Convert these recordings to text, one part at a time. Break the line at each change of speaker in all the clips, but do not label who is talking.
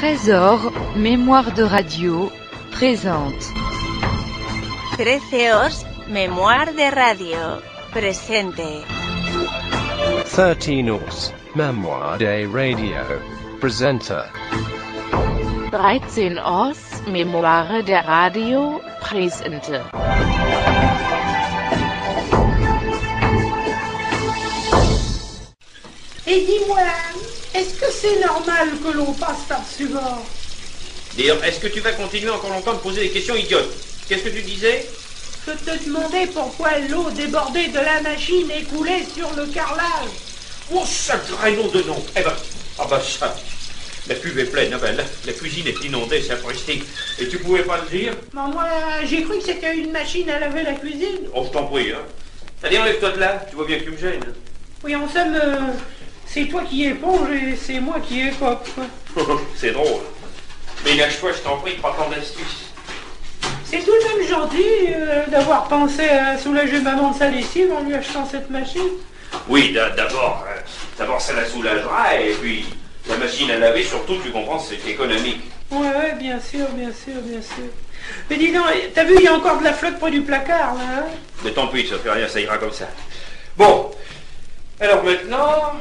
Trésor, mémoire de radio, présente.
Treceos, mémoire de radio, presente.
13 Mémoire de Radio, presenter.
13 Mémoire de Radio, presente.
Et dis-moi, est-ce que c'est normal que l'on passe par-dessus bord?
D'ailleurs, est-ce que tu vas continuer encore longtemps de poser des questions idiotes? Qu'est-ce que tu disais?
Je te demandais pourquoi l'eau débordée de la machine est coulée sur le carrelage.
Oh, sacré nom de nom! Eh ben, ça, la cuve est pleine, ah ben, la cuisine est inondée, c'est impresté. Et tu pouvais pas le dire?
Ben, moi, j'ai cru que c'était une machine à laver la cuisine.
Oh, je t'en prie, hein. Allez, enlève-toi de là, tu vois bien que tu me gênes.
Oui, en somme, c'est toi qui éponge et c'est moi qui écope, quoi.
C'est drôle. Mais lâche-toi, je t'en prie, pas tant d'astuces.
C'est tout de même gentil d'avoir pensé à soulager maman de sa lessive en lui achetant cette machine.
Oui, d'abord, ça la soulagera, et puis la machine à laver, surtout, tu comprends, c'est économique.
Ouais, bien sûr. Mais dis donc, t'as vu, il y a encore de la flotte près du placard, là, hein?
Mais tant pis, ça fait rien, ça ira comme ça. Bon, alors maintenant,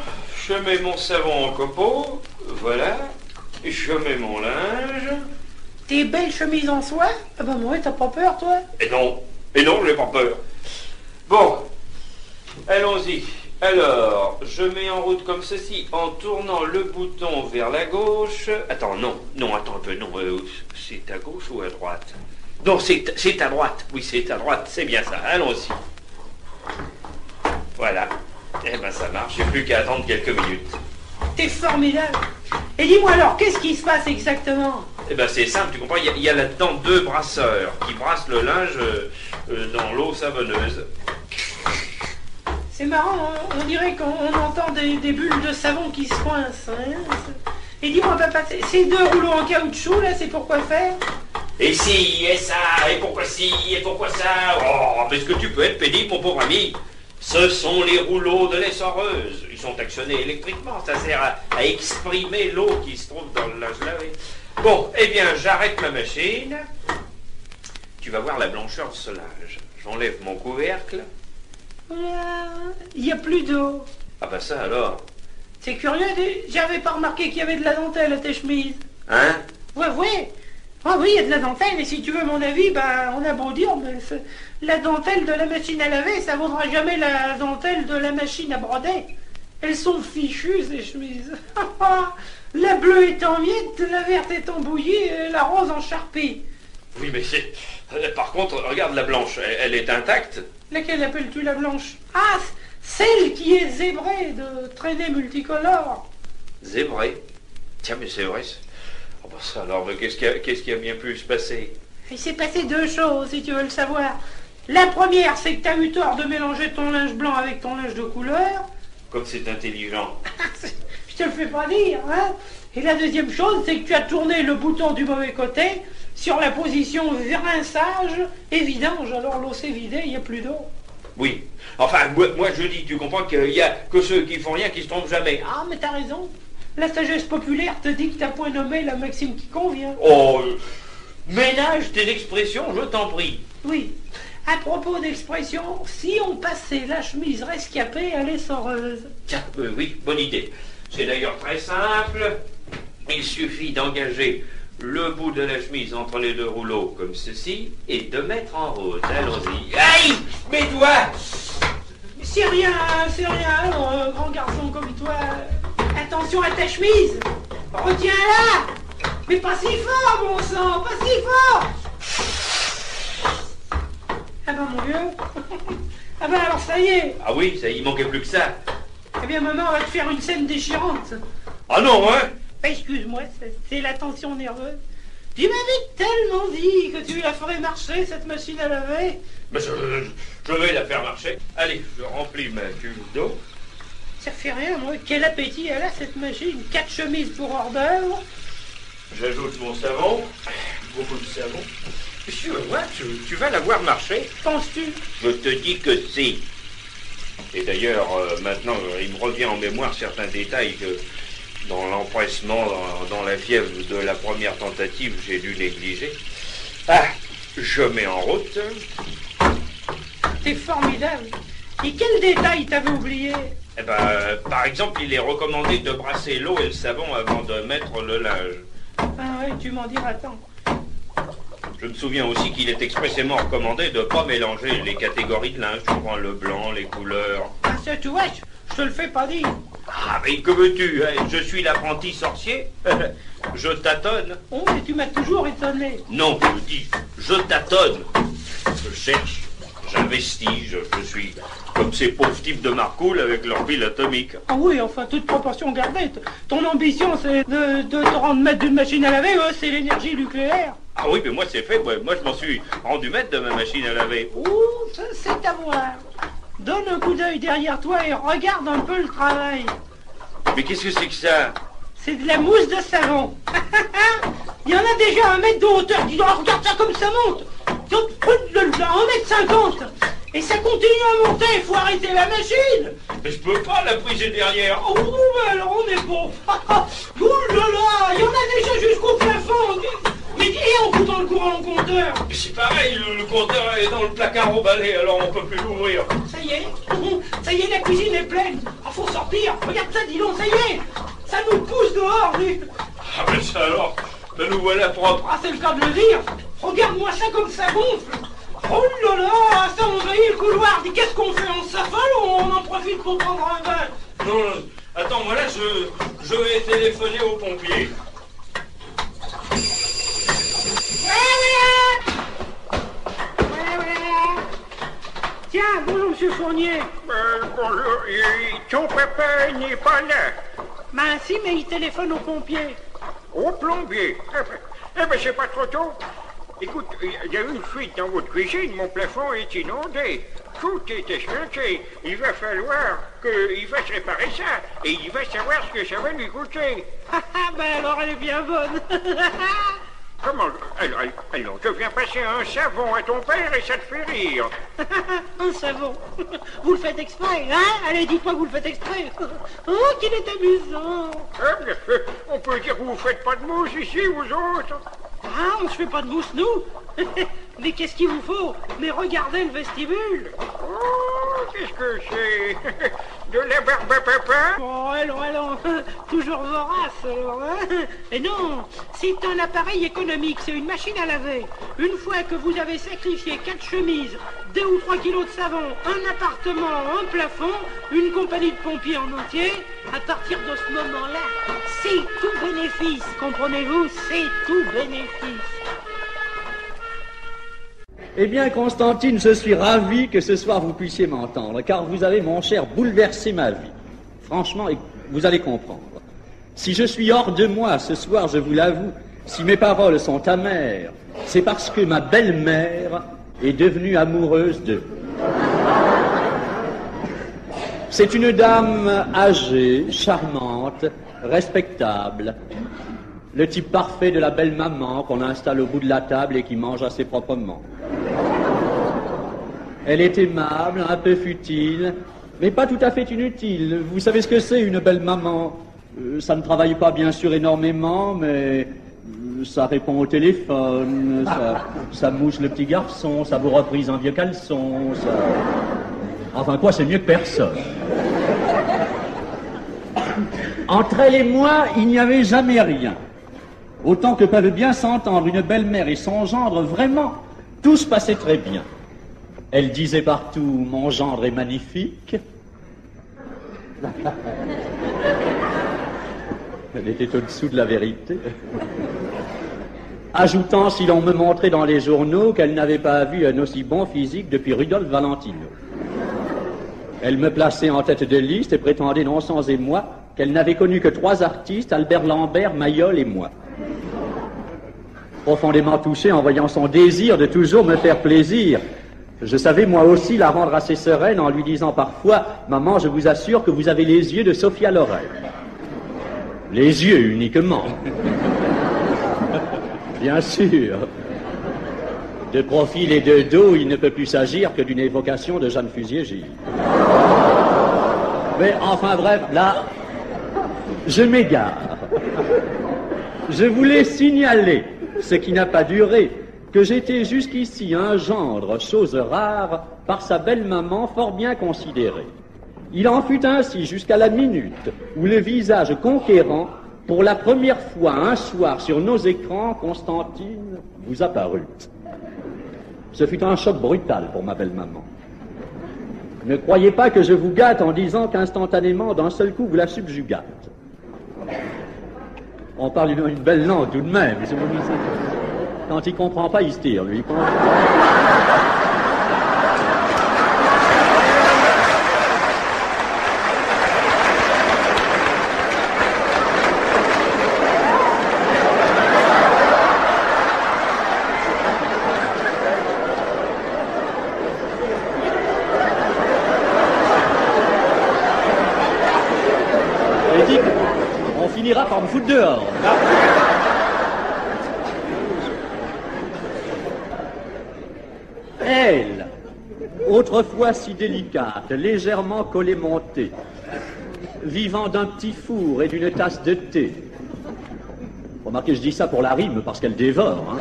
je mets mon savon en copeaux, voilà, et je mets mon linge.
Tes belles chemises en soie? Ah ben moi, t'as pas peur, toi?
Et non, j'ai pas peur. Bon, allons-y. Alors, je mets en route comme ceci, en tournant le bouton vers la gauche. Attends, attends un peu, non, c'est à gauche ou à droite? Non, c'est à droite, oui, c'est à droite, c'est bien ça, allons-y. Voilà, eh ben ça marche, j'ai plus qu'à attendre quelques minutes.
T'es formidable. Et dis-moi alors, qu'est-ce qui se passe exactement?
Eh ben c'est simple, tu comprends, il y a là-dedans deux brasseurs qui brassent le linge dans l'eau savonneuse.
C'est marrant, on dirait qu'on entend des bulles de savon qui se coincent. Hein? Et dis-moi, papa, ces deux rouleaux en caoutchouc, là, c'est pour quoi faire?
Et si, et ça, et pourquoi si, et pourquoi ça? Oh, mais est-ce que tu peux être pénible, mon pauvre ami? Ce sont les rouleaux de l'essoreuse. Ils sont actionnés électriquement. Ça sert à exprimer l'eau qui se trouve dans le linge lavé. Bon, eh bien, j'arrête ma machine. Tu vas voir la blancheur de ce linge. J'enlève mon couvercle.
Voilà, il n'y a plus d'eau.
Ah bah ça alors.
C'est curieux, j'avais pas remarqué qu'il y avait de la dentelle à tes chemises.
Hein?
Ouais. Ah oui, il y a de la dentelle, et si tu veux mon avis, ben, on a beau dire, mais la dentelle de la machine à laver, ça vaudra jamais la dentelle de la machine à broder. Elles sont fichues, ces chemises. La bleue est en miettes, la verte est en bouillie, et la rose en charpie.
Oui, mais par contre, regarde la blanche, elle est intacte.
Laquelle appelles-tu la blanche? Ah, celle qui est zébrée de traînées multicolores.
Zébrée? Tiens, mais c'est vrai. Oh bah ça alors, mais qu'est-ce qui a bien pu se passer?
Il s'est passé deux choses, si tu veux le savoir. La première, c'est que tu as eu tort de mélanger ton linge blanc avec ton linge de couleur.
Comme c'est intelligent.
Je te le fais pas dire, hein. Et la deuxième chose, c'est que tu as tourné le bouton du mauvais côté sur la position rinçage et vidange. Alors l'eau s'est vidée, il n'y a plus d'eau.
Oui. Enfin, moi je dis, tu comprends qu'il y a que ceux qui font rien qui se trompent jamais.
Ah, mais t'as raison. La sagesse populaire te dit que t'as point nommé la maxime qui convient.
Oh, ménage tes expressions, je t'en prie.
Oui. À propos d'expression, si on passait la chemise rescapée à l'essoreuse.
Tiens, oui, bonne idée. C'est d'ailleurs très simple. Il suffit d'engager le bout de la chemise entre les deux rouleaux comme ceci et de mettre en route. Allons-y. Aïe! Mes doigts!
C'est rien, alors, grand garçon comme toi. Attention à ta chemise. Retiens-la. Mais pas si fort, bon sang, pas si fort. Ah ben mon vieux. Ah ben alors ça y est.
Ah oui, ça, il manquait plus que ça.
Eh bien maman va te faire une scène déchirante.
Ah non, hein?
Excuse-moi, c'est la tension nerveuse. Tu m'avais tellement dit que tu la ferais marcher, cette machine à laver.
Mais je vais la faire marcher. Allez, je remplis ma cuve d'eau.
Ça fait rien, moi. Quel appétit elle a, cette machine. 4 chemises pour hors d'œuvre.
J'ajoute mon savon. Beaucoup de savon. Tu vois, tu vas la voir marcher.
Penses-tu?
Je te dis que si. Et d'ailleurs, maintenant, il me revient en mémoire certains détails Dans l'empressement, dans la fièvre de la première tentative, j'ai dû négliger. Ah, je mets en route.
C'est formidable. Et quel détail t'avais oublié?
Eh ben, par exemple, il est recommandé de brasser l'eau et le savon avant de mettre le linge.
Ah ouais, tu m'en diras tant.
Je me souviens aussi qu'il est expressément recommandé de ne pas mélanger les catégories de linge, souvent le blanc, les couleurs.
Ah ça, tu vois, je te le fais pas dire.
Ah, mais que veux-tu? Je suis l'apprenti sorcier. Je tâtonne.
Oh, mais tu m'as toujours étonné.
Non, je dis, je tâtonne. Je cherche, j'investis, je suis comme ces pauvres types de Marcoule avec leur pile atomique.
Ah oui, enfin, toute proportion gardée. Ton ambition, c'est de te rendre maître d'une machine à laver, c'est l'énergie nucléaire.
Ah oui, mais moi c'est fait, moi je m'en suis rendu maître de ma machine à laver.
Ouh, ça c'est à voir. Donne un coup d'œil derrière toi et regarde un peu le travail.
Mais qu'est-ce que c'est que ça?
C'est de la mousse de savon. Il y en a déjà 1 mètre de hauteur. Dis donc, regarde ça comme ça monte. 1,50 m. Et ça continue à monter, il faut arrêter la machine.
Mais je peux pas la briser derrière.
Oh, mais alors on est bon. Ouh là là, il y en a déjà jusqu'au plafond. Mais et en coupant le courant au compteur.
Mais c'est pareil, le compteur est dans le placard au balai, alors on peut plus l'ouvrir.
Ça y est, la cuisine est pleine. Il faut sortir. Regarde ça, dis donc, ça y est. Ça nous pousse dehors, lui.
Ah mais ça alors, ben nous voilà propres.
Ah, c'est le cas de le dire. Regarde-moi ça comme ça gonfle. Oh là là, ça envahit le couloir. Dis, qu'est-ce qu'on fait? On s'affole ou on en profite pour prendre un bain?
Non, attends, moi là, je vais téléphoner aux pompiers.
Tiens, bonjour, monsieur Fournier.
Bonjour, ton papa n'est pas là.
Ben si, mais il téléphone aux pompiers.
Au plombier. Eh ben, c'est pas trop tôt. Écoute, il y a une fuite dans votre cuisine, mon plafond est inondé. Tout est esquinté. Il va falloir qu'il fasse réparer ça. Et il va savoir ce que ça va lui coûter.
Ben alors elle est bien bonne.
Comment? Alors, je viens passer un savon à ton père et ça te fait rire.
Un savon. Vous le faites exprès, hein? Allez, dites-moi que vous le faites exprès. Oh, qu'il est amusant.
Eh bien, on peut dire que vous faites pas de mousse ici, vous autres.
Ah, on se fait pas de mousse, nous. Mais qu'est-ce qu'il vous faut? Mais regardez le vestibule.
Oh, qu'est-ce que c'est? De la barbe à papa?
Oh, allons, toujours vorace, alors, hein? Et non, c'est un appareil économique, c'est une machine à laver. Une fois que vous avez sacrifié 4 chemises, 2 ou 3 kilos de savon, un appartement, un plafond, une compagnie de pompiers en entier, à partir de ce moment-là, c'est tout bénéfice, comprenez-vous? C'est tout bénéfice.
Eh bien, Constantine, je suis ravi que ce soir vous puissiez m'entendre, car vous avez, mon cher, bouleversé ma vie. Franchement, vous allez comprendre. Si je suis hors de moi ce soir, je vous l'avoue, si mes paroles sont amères, c'est parce que ma belle-mère est devenue amoureuse de vous. C'est une dame âgée, charmante, respectable, le type parfait de la belle maman qu'on installe au bout de la table et qui mange assez proprement. Elle est aimable, un peu futile, mais pas tout à fait inutile. Vous savez ce que c'est, une belle maman? Ça ne travaille pas, bien sûr, énormément, mais ça répond au téléphone, ça mouche le petit garçon, ça vous reprise un vieux caleçon, ça... Enfin quoi, c'est mieux que personne. Entre elle et moi, il n'y avait jamais rien. Autant que peuvent bien s'entendre une belle-mère et son gendre, vraiment, tout se passait très bien. Elle disait partout, mon gendre est magnifique. Elle était au-dessous de la vérité. Ajoutant, si l'on me montrait dans les journaux, qu'elle n'avait pas vu un aussi bon physique depuis Rudolph Valentino. Elle me plaçait en tête de liste et prétendait, non sans émoi, qu'elle n'avait connu que 3 artistes, Albert Lambert, Mayol et moi. Profondément touché en voyant son désir de toujours me faire plaisir, je savais moi aussi la rendre assez sereine en lui disant parfois « Maman, je vous assure que vous avez les yeux de Sophia Loren. » Les yeux uniquement. Bien sûr. De profil et de dos, il ne peut plus s'agir que d'une évocation de Jeanne Fusier-Gilles. Mais enfin bref, là, Je m'égare. Je voulais signaler, ce qui n'a pas duré, que j'étais jusqu'ici un gendre, chose rare, par sa belle maman fort bien considérée. Il en fut ainsi jusqu'à la minute où le visage conquérant, pour la première fois un soir sur nos écrans, Constantine, vous apparut. Ce fut un choc brutal pour ma belle maman. Ne croyez pas que je vous gâte en disant qu'instantanément, d'un seul coup, vous la subjugâtes. On parle d'une belle langue tout de même. Quand il comprend pas, il se tire, lui. On finira par me foutre dehors. Elle, autrefois si délicate, légèrement collet-montée, vivant d'un petit four et d'une tasse de thé. Remarquez, je dis ça pour la rime, parce qu'elle dévore. Hein.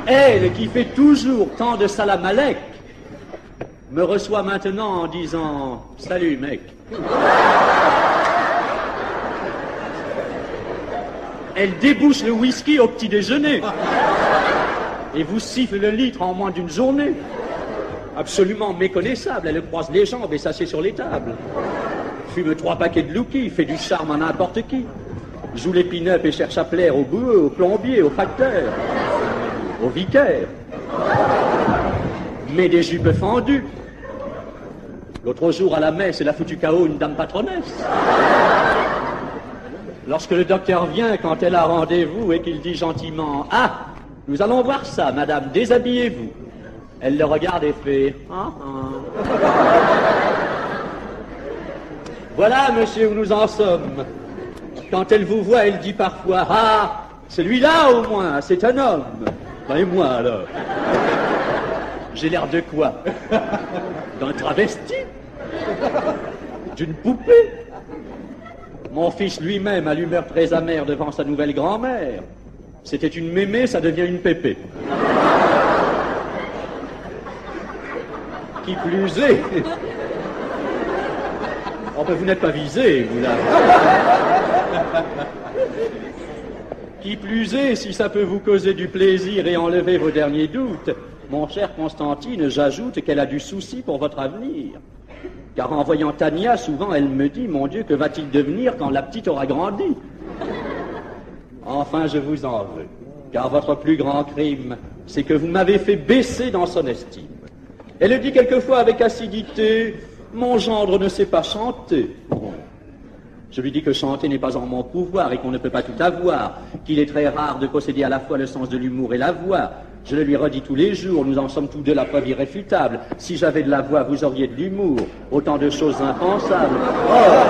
Elle, qui fait toujours tant de salamalek, me reçoit maintenant en disant « Salut, mec ». Elle débouche le whisky au petit déjeuner et vous siffle le litre en moins d'une journée. Absolument méconnaissable, elle croise les jambes et s'assied sur les tables. Fume 3 paquets de lookie, fait du charme à n'importe qui. Joue les pin-up et cherche à plaire au boueux, au plombier, au facteur, au vicaire. Met des jupes fendues. L'autre jour à la messe, elle a foutu KO une dame patronesse. Lorsque le docteur vient, quand elle a rendez-vous et qu'il dit gentiment « Ah, nous allons voir ça, madame, déshabillez-vous », elle le regarde et fait « Ah, ah ». Voilà, monsieur, où nous en sommes. Quand elle vous voit, elle dit parfois « Ah, celui-là au moins, c'est un homme ». Ben et moi alors? J'ai l'air de quoi? D'un travesti? D'une poupée? Mon fils lui-même a l'humeur très amère devant sa nouvelle grand-mère. C'était une mémé, ça devient une pépé. Qui plus est... Oh ben vous n'êtes pas visé, vous là. Qui plus est, si ça peut vous causer du plaisir et enlever vos derniers doutes, mon cher Constantine, j'ajoute qu'elle a du souci pour votre avenir. Car en voyant Tania, souvent elle me dit, mon Dieu, que va-t-il devenir quand la petite aura grandi? Enfin, je vous en veux, car votre plus grand crime, c'est que vous m'avez fait baisser dans son estime. Elle le dit quelquefois avec acidité, mon gendre ne sait pas chanter. Bon. Je lui dis que chanter n'est pas en mon pouvoir et qu'on ne peut pas tout avoir, qu'il est très rare de posséder à la fois le sens de l'humour et la voix. Je le lui redis tous les jours, nous en sommes tous deux la preuve irréfutable. Si j'avais de la voix, vous auriez de l'humour. Autant de choses impensables. Or,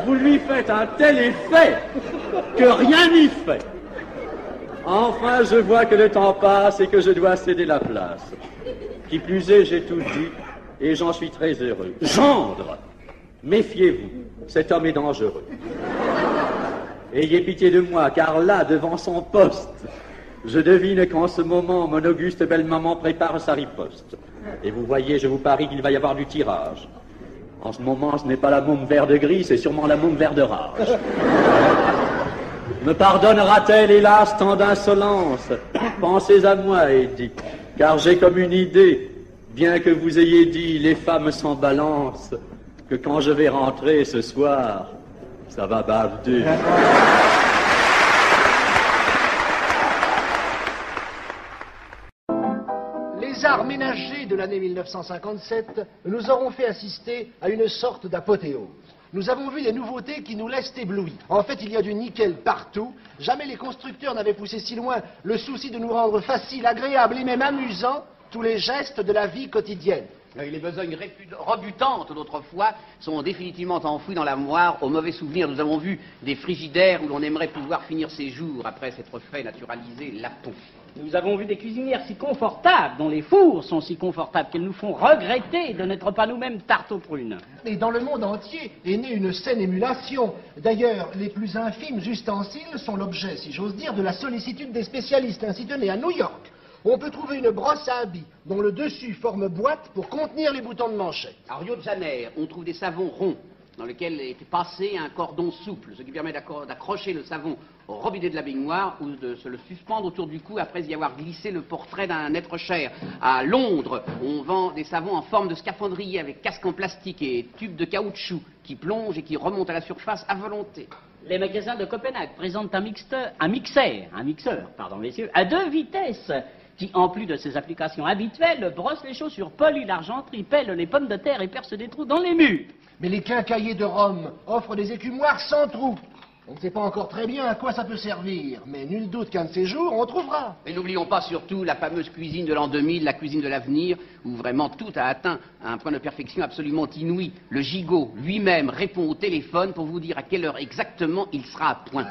vous lui faites un tel effet que rien n'y fait. Enfin, je vois que le temps passe et que je dois céder la place. Qui plus est, j'ai tout dit et j'en suis très heureux. Gendre, méfiez-vous, cet homme est dangereux. Ayez pitié de moi, car là, devant son poste, je devine qu'en ce moment, mon auguste belle-maman prépare sa riposte. Et vous voyez, je vous parie qu'il va y avoir du tirage. En ce moment, ce n'est pas la môme vert de gris, c'est sûrement la môme vert de rage. Me pardonnera-t-elle, hélas, tant d'insolence? Pensez à moi, Eddie, car j'ai comme une idée, bien que vous ayez dit, les femmes s'en balancent, que quand je vais rentrer ce soir, ça va baver.
Les arts ménagers de l'année 1957 nous auront fait assister à une sorte d'apothéose. Nous avons vu des nouveautés qui nous laissent éblouis. En fait, il y a du nickel partout. Jamais les constructeurs n'avaient poussé si loin le souci de nous rendre facile, agréable et même amusant tous les gestes de la vie quotidienne.
Les besognes rebutantes d'autrefois sont définitivement enfouies dans la mémoire aux mauvais souvenirs. Nous avons vu des frigidaires où l'on aimerait pouvoir finir ses jours après s'être fait naturaliser l'apon.
Nous avons vu des cuisinières si confortables, dont les fours sont si confortables qu'elles nous font regretter de n'être pas nous-mêmes tarte aux prunes.
Et dans le monde entier est née une saine émulation. D'ailleurs, les plus infimes ustensiles sont l'objet, si j'ose dire, de la sollicitude des spécialistes. Ainsi tenez, à New York, on peut trouver une brosse à habits dont le dessus forme boîte pour contenir les boutons de manchette.
À Rio de Janeiro, on trouve des savons ronds dans lesquels est passé un cordon souple, ce qui permet d'accrocher le savon au robinet de la baignoire ou de se le suspendre autour du cou après y avoir glissé le portrait d'un être cher. À Londres, on vend des savons en forme de scaphandrier avec casque en plastique et tubes de caoutchouc qui plongent et qui remontent à la surface à volonté.
Les magasins de Copenhague présentent un mixeur, messieurs, à 2 vitesses, qui, en plus de ses applications habituelles, brosse les chaussures, polie l'argenterie, pèle les pommes de terre et perce des trous dans les murs.
Mais les quincailliers de Rome offrent des écumoires sans trous. On ne sait pas encore très bien à quoi ça peut servir, mais nul doute qu'un de ces jours, on trouvera.
Et n'oublions pas surtout la fameuse cuisine de l'an 2000, la cuisine de l'avenir, où vraiment tout a atteint un point de perfection absolument inouï. Le gigot lui-même répond au téléphone pour vous dire à quelle heure exactement il sera à point.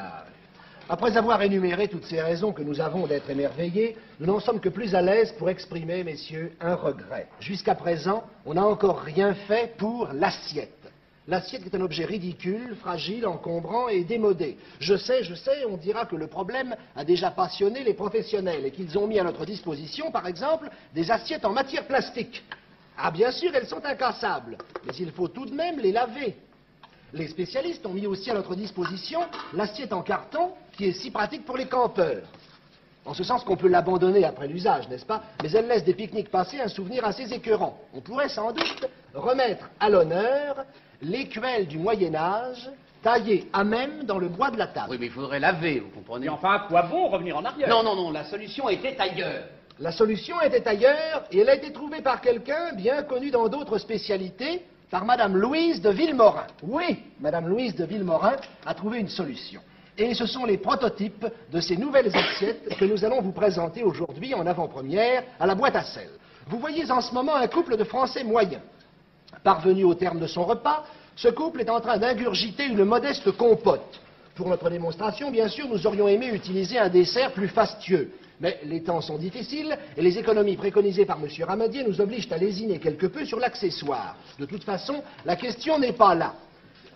Après avoir énuméré toutes ces raisons que nous avons d'être émerveillés, nous n'en sommes que plus à l'aise pour exprimer, messieurs, un regret. Jusqu'à présent, on n'a encore rien fait pour l'assiette. L'assiette est un objet ridicule, fragile, encombrant et démodé. Je sais, on dira que le problème a déjà passionné les professionnels et qu'ils ont mis à notre disposition, par exemple, des assiettes en matière plastique. Ah, bien sûr, elles sont incassables, mais il faut tout de même les laver. Les spécialistes ont mis aussi à notre disposition l'assiette en carton qui est si pratique pour les campeurs. En ce sens qu'on peut l'abandonner après l'usage, n'est-ce pas? Mais elle laisse des pique-niques passés un souvenir assez écœurant. On pourrait sans doute remettre à l'honneur l'écuelle du Moyen-Âge, taillée à même dans le bois de la table.
Oui, mais il faudrait laver, vous comprenez?
Mais enfin, à quoi bon revenir en arrière?
Non, la solution était ailleurs.
La solution était ailleurs, et elle a été trouvée par quelqu'un bien connu dans d'autres spécialités, par Madame Louise de Villemorin. Oui, Madame Louise de Villemorin a trouvé une solution. Et ce sont les prototypes de ces nouvelles assiettes que nous allons vous présenter aujourd'hui en avant-première à la boîte à sel. Vous voyez en ce moment un couple de Français moyens. Parvenu au terme de son repas, ce couple est en train d'ingurgiter une modeste compote. Pour notre démonstration, bien sûr, nous aurions aimé utiliser un dessert plus fastueux. Mais les temps sont difficiles et les économies préconisées par M. Ramadier nous obligent à lésiner quelque peu sur l'accessoire. De toute façon, la question n'est pas là.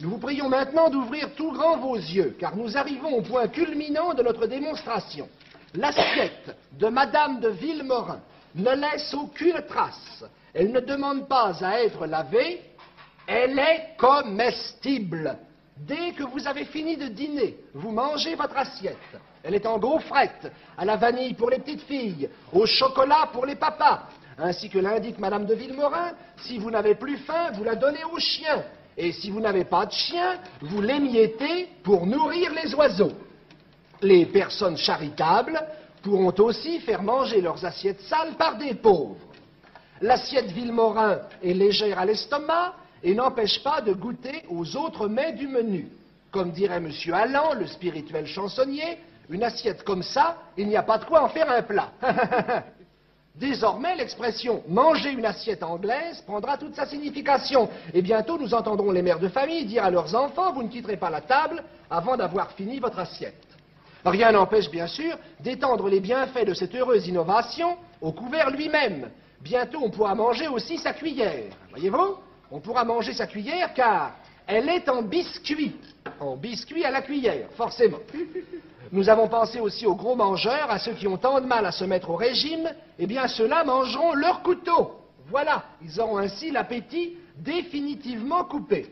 Nous vous prions maintenant d'ouvrir tout grand vos yeux, car nous arrivons au point culminant de notre démonstration. L'assiette de Madame de Villemorin ne laisse aucune trace. Elle ne demande pas à être lavée, elle est comestible. Dès que vous avez fini de dîner, vous mangez votre assiette. Elle est en gaufrette, à la vanille pour les petites filles, au chocolat pour les papas. Ainsi que l'indique Madame de Villemorin, si vous n'avez plus faim, vous la donnez aux chiens. Et si vous n'avez pas de chien, vous l'émiettez pour nourrir les oiseaux. Les personnes charitables pourront aussi faire manger leurs assiettes sales par des pauvres. L'assiette Villemorin est légère à l'estomac et n'empêche pas de goûter aux autres mets du menu. Comme dirait M. Allan, le spirituel chansonnier, une assiette comme ça, il n'y a pas de quoi en faire un plat. Désormais, l'expression « manger une assiette anglaise » prendra toute sa signification. Et bientôt, nous entendrons les mères de famille dire à leurs enfants « vous ne quitterez pas la table avant d'avoir fini votre assiette ». Rien n'empêche, bien sûr, d'étendre les bienfaits de cette heureuse innovation au couvert lui-même. Bientôt, on pourra manger aussi sa cuillère. Voyez-vous? On pourra manger sa cuillère car elle est en biscuit. En biscuit à la cuillère, forcément. Nous avons pensé aussi aux gros mangeurs, à ceux qui ont tant de mal à se mettre au régime. Eh bien, ceux-là mangeront leur couteau. Voilà, ils auront ainsi l'appétit définitivement coupé.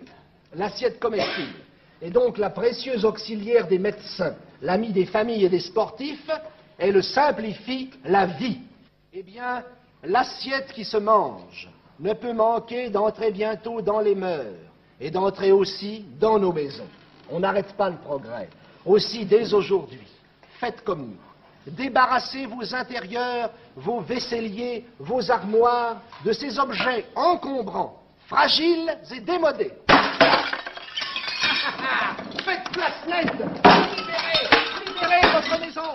L'assiette comestible est donc la précieuse auxiliaire des médecins, l'ami des familles et des sportifs. Elle simplifie la vie. Eh bien, l'assiette qui se mange ne peut manquer d'entrer bientôt dans les mœurs et d'entrer aussi dans nos maisons. On n'arrête pas le progrès. Aussi, dès aujourd'hui, faites comme nous. Débarrassez vos intérieurs, vos vaisseliers, vos armoires de ces objets encombrants, fragiles et démodés. Faites place nette. Libérez votre maison.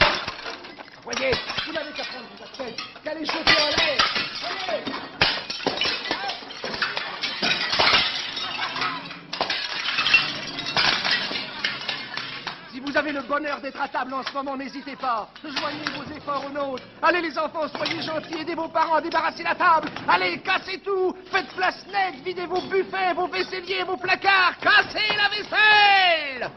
Voyez, vous n'avez qu'à prendre vos assiettes, qu'à les jeter en l'air. Voyez. bonheur d'être à table en ce moment, n'hésitez pas. Joignez vos efforts aux nôtres. Allez les enfants, soyez gentils, aidez vos parents à débarrasser la table. Allez, cassez tout, faites place nette, videz vos buffets, vos vaisseliers, vos placards, cassez la vaisselle.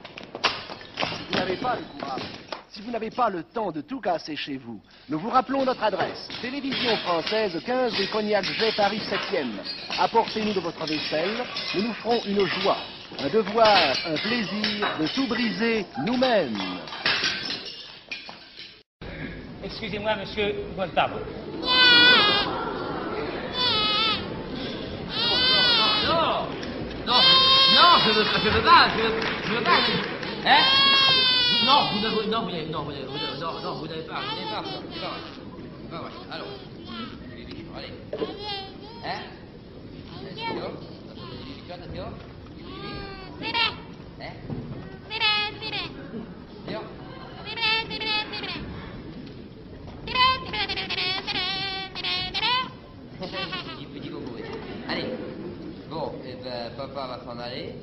Si vous n'avez pas le courage, si vous n'avez pas le temps de tout casser chez vous, nous vous rappelons notre adresse. Télévision française, 15 rue Cognac-Jay, Paris 7e. Apportez-nous de votre vaisselle, nous nous ferons une joie, un devoir, un plaisir de tout briser nous-mêmes.
Excusez-moi, monsieur Bontemps.
Non, je veux pas. Hein? Non, vous n'avez pas. Alors, allez. Hein? Attention. Petit coco. Allez. Bon, et ben, papa va s'en aller.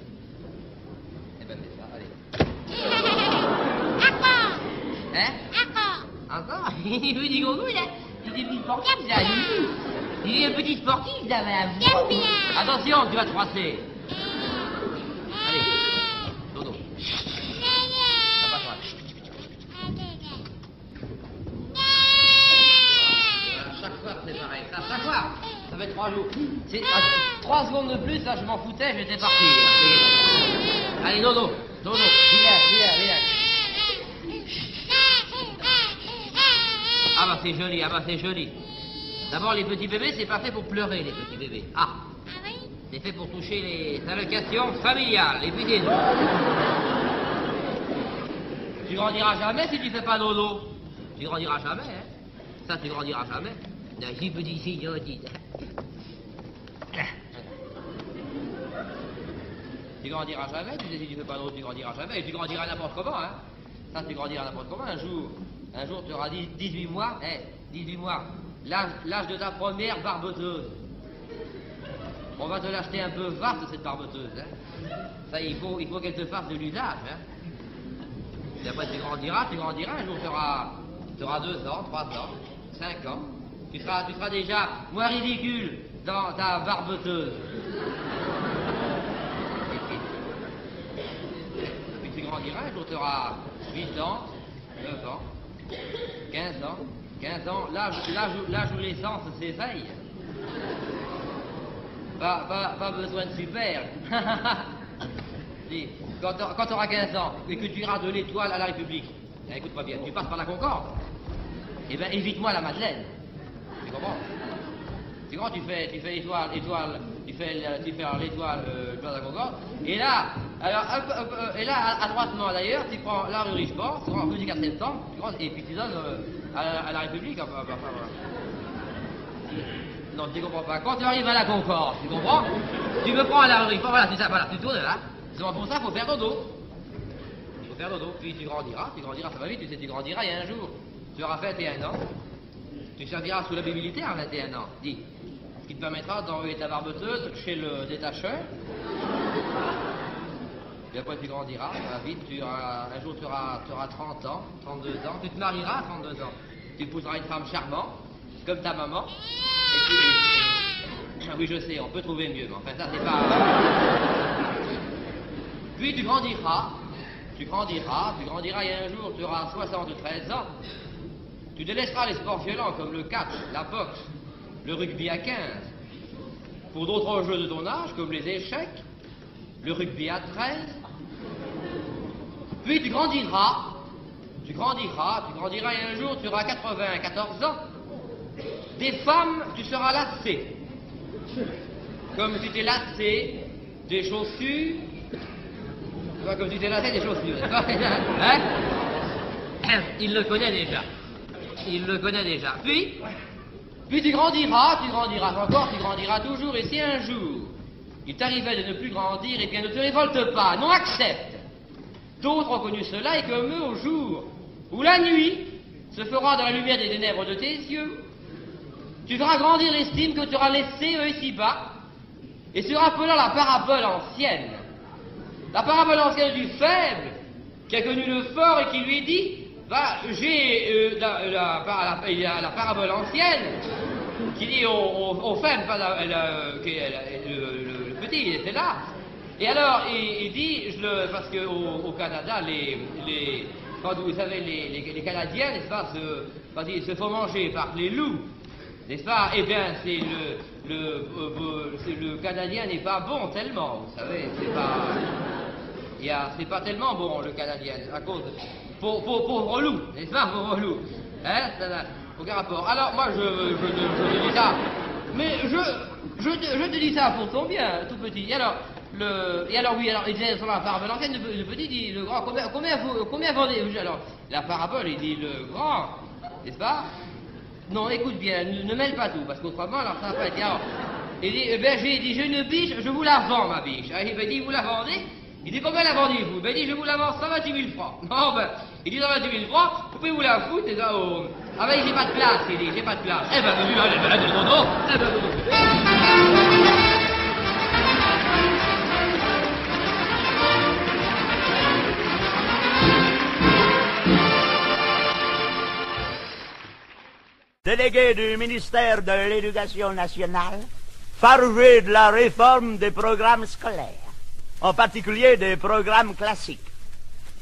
Et ben, c'est ça, allez. Hein? Encore? Petit coco, il est petit sportif, ça. Il est un petit sportif, ça, madame. Attention, tu vas te froisser. Allez. Dodo. Papa, toi. Chaque fois, c'est pareil. Chaque fois. Ça fait 3 jours. 3 secondes de plus, là, je m'en foutais, j'étais parti. Allez, Dodo. Viens. Ah bah c'est joli. D'abord, les petits bébés, c'est pas fait pour pleurer, les petits bébés. Ah oui? C'est fait pour toucher les allocations familiales, les petits. Tu grandiras jamais si tu fais pas dodo. Tu grandiras jamais, hein. Ça, tu grandiras jamais. Si petit, si gentil. Tu grandiras jamais, tu sais, si tu fais pas dodo, tu grandiras jamais. Et tu grandiras n'importe comment, hein. Ça, tu grandiras n'importe comment. Un jour, tu auras 18 mois, 18 mois. L'âge de ta première barboteuse. On va te l'acheter un peu vaste, cette barboteuse. Hein. Ça, il faut qu'elle te fasse de l'usage. Hein. Et après, tu grandiras. Un jour, tu auras 2 ans, 3 ans, 5 ans. Tu seras déjà moins ridicule dans ta barboteuse. Et puis tu grandiras. Un jour, tu auras 8 ans, 9 ans, 15 ans. 15 ans, l'âge où l'essence s'éveille. Pas besoin de super. Quand tu auras 15 ans et que tu iras de l'Étoile à la République, écoute-moi bien, tu passes par la Concorde, eh bien évite-moi la Madeleine. Tu comprends? Tu fais l'Étoile, tu fais l'Étoile de la Concorde, et là, à droitement d'ailleurs, tu prends la rue Richeport, tu prends rue du 4 septembre, et puis tu donnes à la République. Non, tu comprends pas. Quand tu arrives à la Concorde, tu comprends? Tu me prends à la rue Richeport, voilà, c'est ça, voilà, tu tournes là. Pour ça, il faut faire dodo. Puis tu grandiras, ça va vite, tu sais, tu grandiras, et un jour, tu auras 21 ans, tu serviras sous la l'abbé militaire à 21 ans, dis. Ce qui te permettra d'envoyer ta barboteuse chez le détacheur. Et après tu grandiras, ça va vite, un jour tu auras 30 ans, 32 ans, tu te marieras à 32 ans. Tu épouseras une femme charmante, comme ta maman. Et puis, oui je sais, on peut trouver mieux, mais enfin ça c'est pas... Puis tu grandiras, et un jour tu auras 73 ans. Tu délaisseras les sports violents comme le catch, la boxe, le rugby à 15. Pour d'autres jeux de ton âge, comme les échecs, le rugby à 13. Puis tu grandiras, et un jour tu auras 94 ans. Des femmes, tu seras lassé. Comme tu t'es lassé des chaussures. Comme tu t'es lassé des chaussures, hein? Il le connaît déjà. Puis tu grandiras toujours, et si un jour il t'arrivait de ne plus grandir, eh bien ne te révolte pas, non, accepte. D'autres ont connu cela, et comme eux, au jour où la nuit se fera dans la lumière des ténèbres de tes yeux, tu feras grandir l'estime que tu auras laissée ici-bas, et se rappelant la parabole ancienne du faible qui a connu le fort et qui lui dit, va, j'ai la parabole ancienne, qui dit aux femmes, le petit, il était là. Et alors, il dit, parce qu'au Canada, quand vous savez, les Canadiens, n'est-ce pas, se font manger par les loups, n'est-ce pas? Eh bien, le Canadien n'est pas bon tellement, vous savez, c'est pas tellement bon, le Canadien, à cause pauvre loup, n'est-ce pas, pauvre loup, hein, ça n'a aucun rapport. Alors, moi, je te dis ça, mais je te dis ça pour ton bien, tout petit. Alors, il disait sur la parabole ancienne, le petit dit, le grand, combien vendez-vous? Alors, la parabole, il dit, le grand, n'est-ce pas? Non, écoute bien, ne mêle pas tout, parce qu'autrement, alors ça va pas être... Alors, il dit, j'ai une biche, je vous la vends, ma biche. Il dit, vous la vendez? Il dit, combien la vendez-vous? Ben, il dit, je vous la vends 128 000 francs. Bon, ben, il dit, 128 000 francs, vous pouvez vous la foutre, et ça, ah ben, j'ai pas de place, il dit, j'ai pas de place. Eh ben, allez, non. Eh ben,
Délégué du ministère de l'Éducation nationale, chargé de la réforme des programmes scolaires, en particulier des programmes classiques.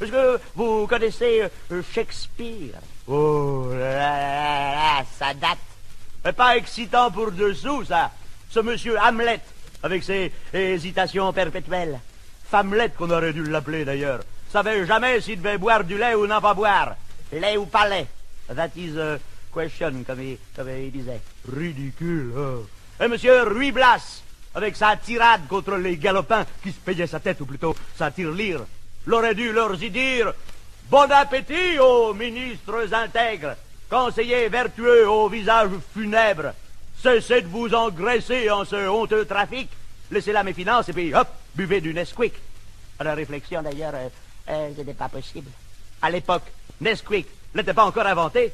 Est-ce que vous connaissez Shakespeare? Oh là, ça date. Mais pas excitant pour dessous, ça. Ce monsieur Hamlet, avec ses hésitations perpétuelles. Famlet, qu'on aurait dû l'appeler d'ailleurs. Savait jamais s'il devait boire du lait ou n'en pas boire. Lait ou pas lait. That is question, comme il disait. Ridicule, oh. Et monsieur Ruy Blas, avec sa tirade contre les galopins qui se payaient sa tête, ou plutôt sa tirelire, l'aurait dû leur y dire « Bon appétit aux ministres intègres, conseillers vertueux au visage funèbre, cessez de vous engraisser en ce honteux trafic, laissez là mes finances et puis hop, buvez du Nesquik. » À la réflexion d'ailleurs, c'était pas possible. À l'époque, Nesquik n'était pas encore inventé.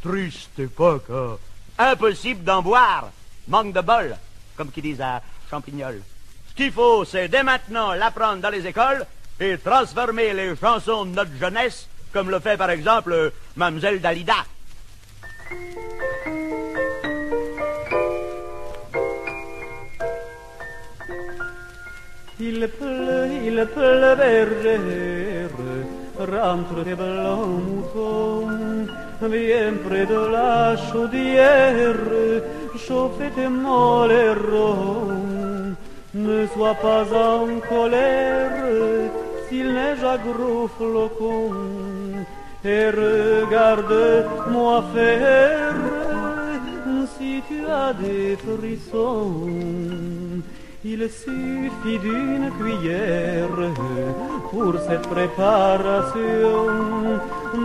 Triste époque, oh. Impossible d'en boire. Manque de bol, comme qu'ils disent à Champignol. Ce qu'il faut, c'est dès maintenant l'apprendre dans les écoles et transformer les chansons de notre jeunesse, comme le fait par exemple Mademoiselle Dalida.
Il pleut, bergère, rentre tes blancs moutons, viens près de la chaudière, chauffe tes mollérons. Ne sois pas en colère, s'il neige à gros flocons, et regarde-moi faire, si tu as des frissons. Il suffit d'une cuillère pour cette préparation,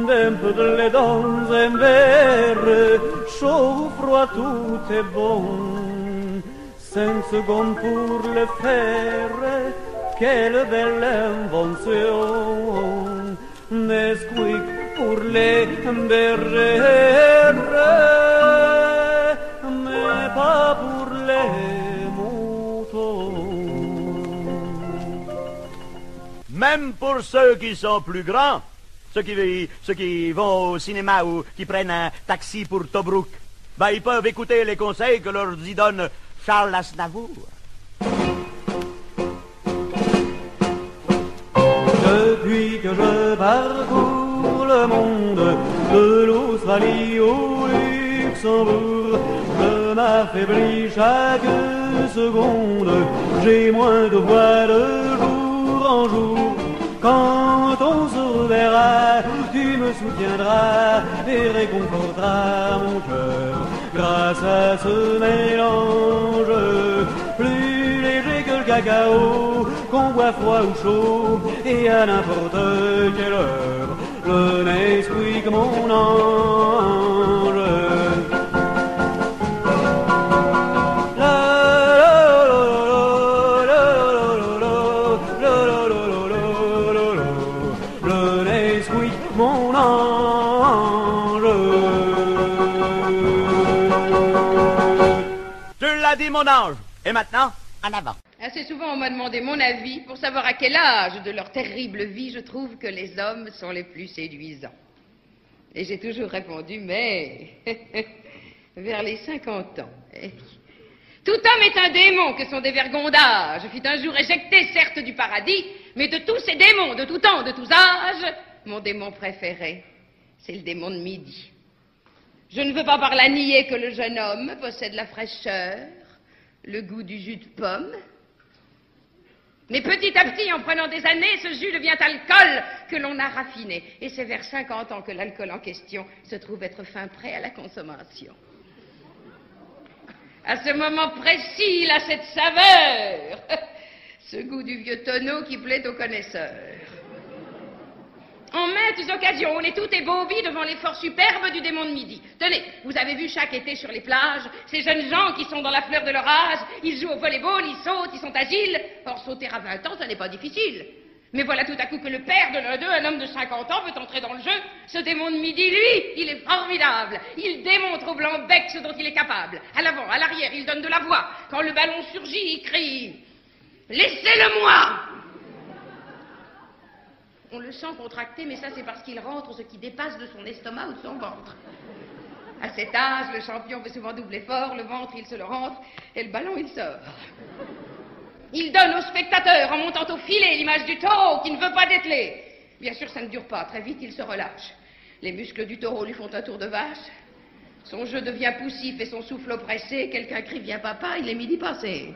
d'un peu de lait dans un verre, chaud ou froid, tout est bon. 5 secondes pour le faire, quelle belle invention. Nesquik pour les bergères, mais pas pour les moutons.
Même pour ceux qui sont plus grands, ceux qui vont au cinéma ou qui prennent un taxi pour Tobruk, ben ils peuvent écouter les conseils que leur y donne Charles Aznavour.
Depuis que je parcours le monde, de l'Australie au Luxembourg, je m'affaiblis chaque seconde, j'ai moins de voix de jour en jour. Quand on se reverra, tu me soutiendras et réconforteras mon cœur grâce à ce mélange plus léger que le cacao qu'on boit froid ou chaud et à n'importe quelle heure. Le Nesquik, mon ange. Mon ange.
Tu l'as dit, mon ange. Et maintenant, en avant.
Assez souvent, on m'a demandé mon avis pour savoir à quel âge de leur terrible vie je trouve que les hommes sont les plus séduisants. Et j'ai toujours répondu, mais vers les 50 ans. Tout homme est un démon que sont des vergondages. Je fus un jour éjecté, certes, du paradis, mais de tous ces démons, de tout temps, de tous âges, mon démon préféré, c'est le démon de midi. Je ne veux pas par là nier que le jeune homme possède la fraîcheur, le goût du jus de pomme. Mais petit à petit, en prenant des années, ce jus devient alcool que l'on a raffiné. Et c'est vers 50 ans que l'alcool en question se trouve être fin prêt à la consommation. À ce moment précis, il a cette saveur, ce goût du vieux tonneau qui plaît aux connaisseurs. En maintes occasions, on est tout ébaubi devant l'effort superbe du démon de midi. Tenez, vous avez vu chaque été sur les plages, ces jeunes gens qui sont dans la fleur de leur âge, ils jouent au volleyball, ils sautent, ils sont agiles. Or, sauter à 20 ans, ça n'est pas difficile. Mais voilà tout à coup que le père de l'un d'eux, un homme de 50 ans, veut entrer dans le jeu. Ce démon de midi, lui, il est formidable. Il démontre au blanc-bec ce dont il est capable. À l'avant, à l'arrière, il donne de la voix. Quand le ballon surgit, il crie « Laissez-le-moi » On le sent contracté, mais ça c'est parce qu'il rentre ce qui dépasse de son estomac ou de son ventre. À cet âge, le champion fait souvent double effort, le ventre il se le rentre, et le ballon il sort. Il donne aux spectateurs, en montant au filet, l'image du taureau qui ne veut pas dételer. Bien sûr, ça ne dure pas, très vite il se relâche. Les muscles du taureau lui font un tour de vache. Son jeu devient poussif et son souffle oppressé. Quelqu'un crie « Viens papa », il est midi passé.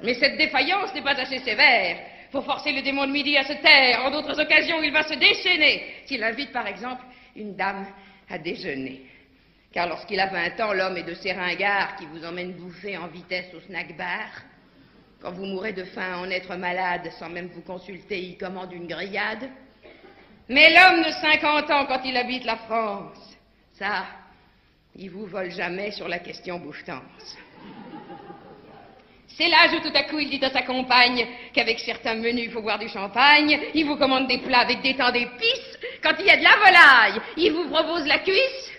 Mais cette défaillance n'est pas assez sévère. Faut forcer le démon de midi à se taire. En d'autres occasions, il va se déchaîner. S'il invite, par exemple, une dame à déjeuner. Car lorsqu'il a 20 ans, l'homme est de ces ringards qui vous emmènent bouffer en vitesse au snack bar. Quand vous mourrez de faim, en être malade, sans même vous consulter, il commande une grillade. Mais l'homme de 50 ans, quand il habite la France, ça, il vous vole jamais sur la question bouffetance. C'est l'âge où tout à coup il dit à sa compagne qu'avec certains menus il faut boire du champagne, il vous commande des plats avec des temps d'épices, quand il y a de la volaille, il vous propose la cuisse,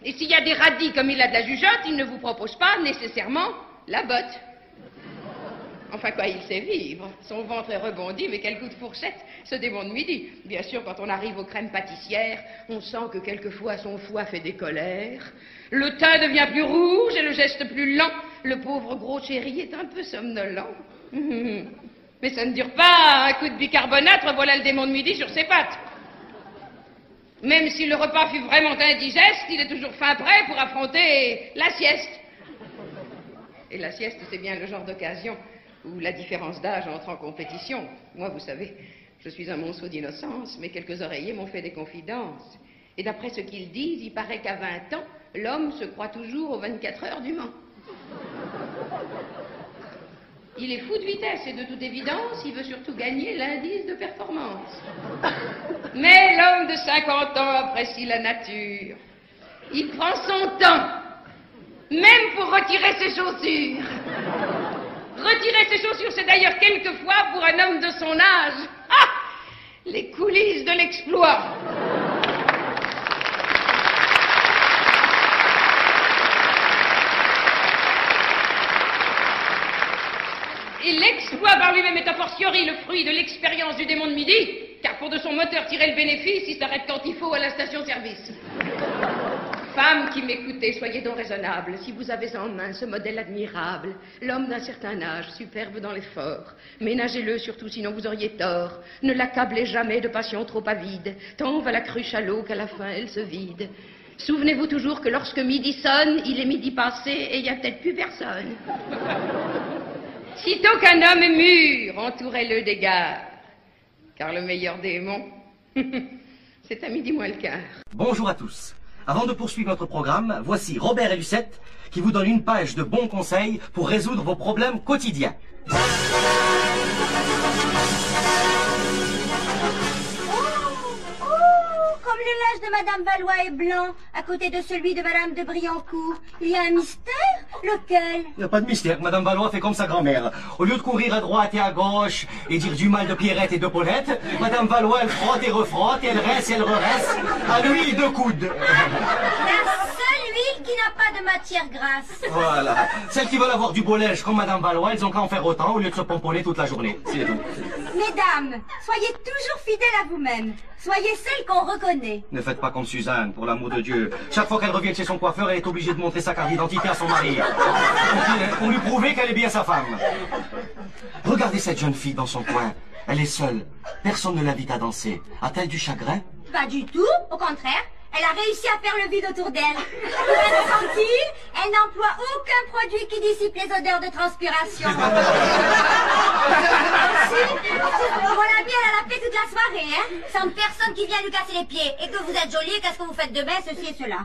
et s'il y a des radis comme il a de la jugeote, il ne vous propose pas nécessairement la botte. Enfin quoi, il sait vivre, son ventre est rebondi, mais quel coup de fourchette, ce démon de midi. Bien sûr, quand on arrive aux crèmes pâtissières, on sent que quelquefois son foie fait des colères, le teint devient plus rouge et le geste plus lent. Le pauvre gros chéri est un peu somnolent. Mais ça ne dure pas, un coup de bicarbonate, revoilà le démon de midi sur ses pattes. Même si le repas fut vraiment indigeste, il est toujours fin prêt pour affronter la sieste. Et la sieste, c'est bien le genre d'occasion où la différence d'âge entre en compétition. Moi, vous savez, je suis un monceau d'innocence, mais quelques oreillers m'ont fait des confidences. Et d'après ce qu'ils disent, il paraît qu'à 20 ans, l'homme se croit toujours aux 24 heures du Mans. Il est fou de vitesse et de toute évidence, il veut surtout gagner l'indice de performance. Mais l'homme de 50 ans apprécie la nature. Il prend son temps, même pour retirer ses chaussures. Retirer ses chaussures, c'est d'ailleurs quelquefois, pour un homme de son âge, les coulisses de l'exploit. Et l'exploit par lui-même est a fortiori le fruit de l'expérience du démon de midi, car pour de son moteur tirer le bénéfice, il s'arrête quand il faut à la station-service. Femmes qui m'écoutez, soyez donc raisonnables. Si vous avez en main ce modèle admirable, l'homme d'un certain âge, superbe dans l'effort, ménagez-le surtout, sinon vous auriez tort. Ne l'accablez jamais de passion trop avide, tant va la cruche à l'eau qu'à la fin elle se vide. Souvenez-vous toujours que lorsque midi sonne, il est midi passé et il n'y a peut-être plus personne. Sitôt qu'un homme est mûr, entourez-le d'égards, car le meilleur démon, c'est à midi moins le quart.
Bonjour à tous. Avant de poursuivre notre programme, voici Robert et Lucette qui vous donnent une page de bons conseils pour résoudre vos problèmes quotidiens.
Comme le linge de Madame Valois est blanc, à côté de celui de Madame de Briancourt, il y a un mystère? Lequel?
Il n'y a pas de mystère, Madame Valois fait comme sa grand-mère. Au lieu de courir à droite et à gauche et dire du mal de Pierrette et de Paulette, Madame Valois, elle frotte et refrotte, et elle reste et elle re-reste, à l'huile de coude.
La seule huile qui n'a pas de matière grasse.
Voilà. Celles qui veulent avoir du beau linge comme Madame Valois, elles ont qu'à en faire autant au lieu de se pomponner toute la journée. C'est tout.
Mesdames, soyez toujours fidèles à vous-même. Soyez celles qu'on reconnaît.
Ne faites pas comme Suzanne, pour l'amour de Dieu. Chaque fois qu'elle revient chez son coiffeur, elle est obligée de montrer sa carte d'identité à son mari. Pour lui prouver qu'elle est bien sa femme. Regardez cette jeune fille dans son coin. Elle est seule. Personne ne l'invite à danser. A-t-elle du chagrin?
Pas du tout, au contraire. Elle a réussi à faire le vide autour d'elle. Vous pouvez le sentir, elle n'emploie aucun produit qui dissipe les odeurs de transpiration. Mon ami, elle a la paix toute la soirée, hein, sans personne qui vient lui casser les pieds. Et que vous êtes jolie, qu'est-ce que vous faites demain, ceci et cela.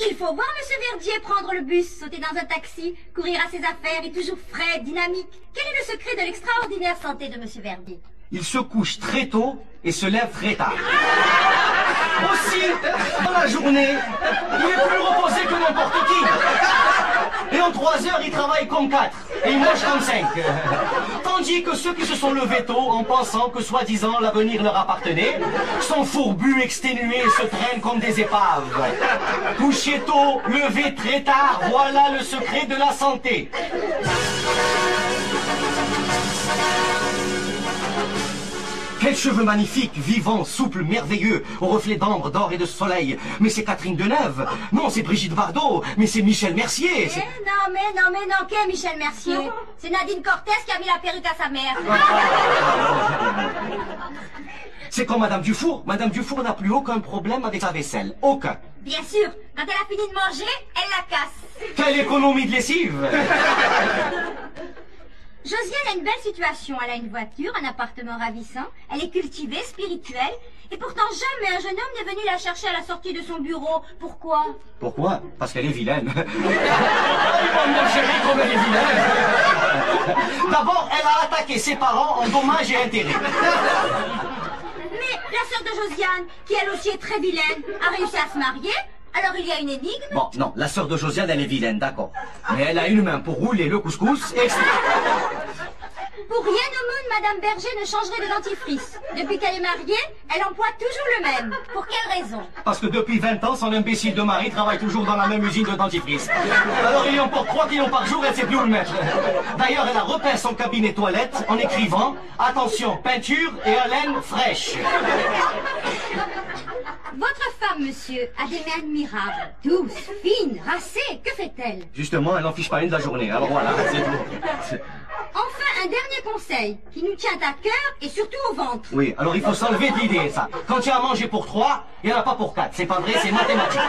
Il faut voir Monsieur Verdier prendre le bus, sauter dans un taxi, courir à ses affaires et toujours frais, dynamique. Quel est le secret de l'extraordinaire santé de Monsieur Verdier?
Il se couche très tôt et se lève très tard. Aussi, dans la journée, il est plus reposé que n'importe qui. Et en 3 heures, il travaille comme 4. Et il mange comme 5. Tandis que ceux qui se sont levés tôt en pensant que soi-disant l'avenir leur appartenait, sont fourbus, exténués et se traînent comme des épaves. Coucher tôt, lever très tard, voilà le secret de la santé. Quels cheveux magnifiques, vivants, souples, merveilleux, au reflet d'ambre, d'or et de soleil. Mais c'est Catherine Deneuve. Non, c'est Brigitte Bardot. Mais c'est Michel Mercier.
Non, qu'est Michel Mercier? C'est Nadine Cortez qui a mis la perruque à sa mère.
C'est comme Madame Dufour. Madame Dufour n'a plus aucun problème avec sa vaisselle. Aucun.
Bien sûr, quand elle a fini de manger, elle la casse.
Quelle économie de lessive.
Josiane a une belle situation. Elle a une voiture, un appartement ravissant. Elle est cultivée, spirituelle. Et pourtant, jamais un jeune homme n'est venu la chercher à la sortie de son bureau. Pourquoi?
Pourquoi? Parce qu'elle est vilaine. Mon chéri, comme elle est vilaine. D'abord, elle a attaqué ses parents en dommages et intérêts.
Mais la sœur de Josiane, qui elle aussi est très vilaine, a réussi à se marier. Alors il y a une énigme?
Bon, non, la sœur de Josiane, elle est vilaine, d'accord. Mais elle a une main pour rouler le couscous et...
Pour rien au monde, Madame Berger ne changerait de dentifrice. Depuis qu'elle est mariée, elle emploie toujours le même. Pour quelle raison?
Parce que depuis 20 ans, son imbécile de mari travaille toujours dans la même usine de dentifrice. Alors il y emporte 3 kilos par jour, elle sait plus où le mettre. D'ailleurs, elle a repeint son cabinet toilette en écrivant « Attention, peinture et haleine fraîche ».
Votre femme, monsieur, a des mains admirables, douces, fines, racées. Que fait-elle?
Justement, elle n'en fiche pas une de la journée. Alors voilà, c'est tout.
Enfin, un dernier conseil qui nous tient à cœur et surtout au ventre.
Oui, alors il faut s'enlever de l'idée, ça. Quand il y a à manger pour 3, il n'y en a pas pour 4. C'est pas vrai, c'est mathématique.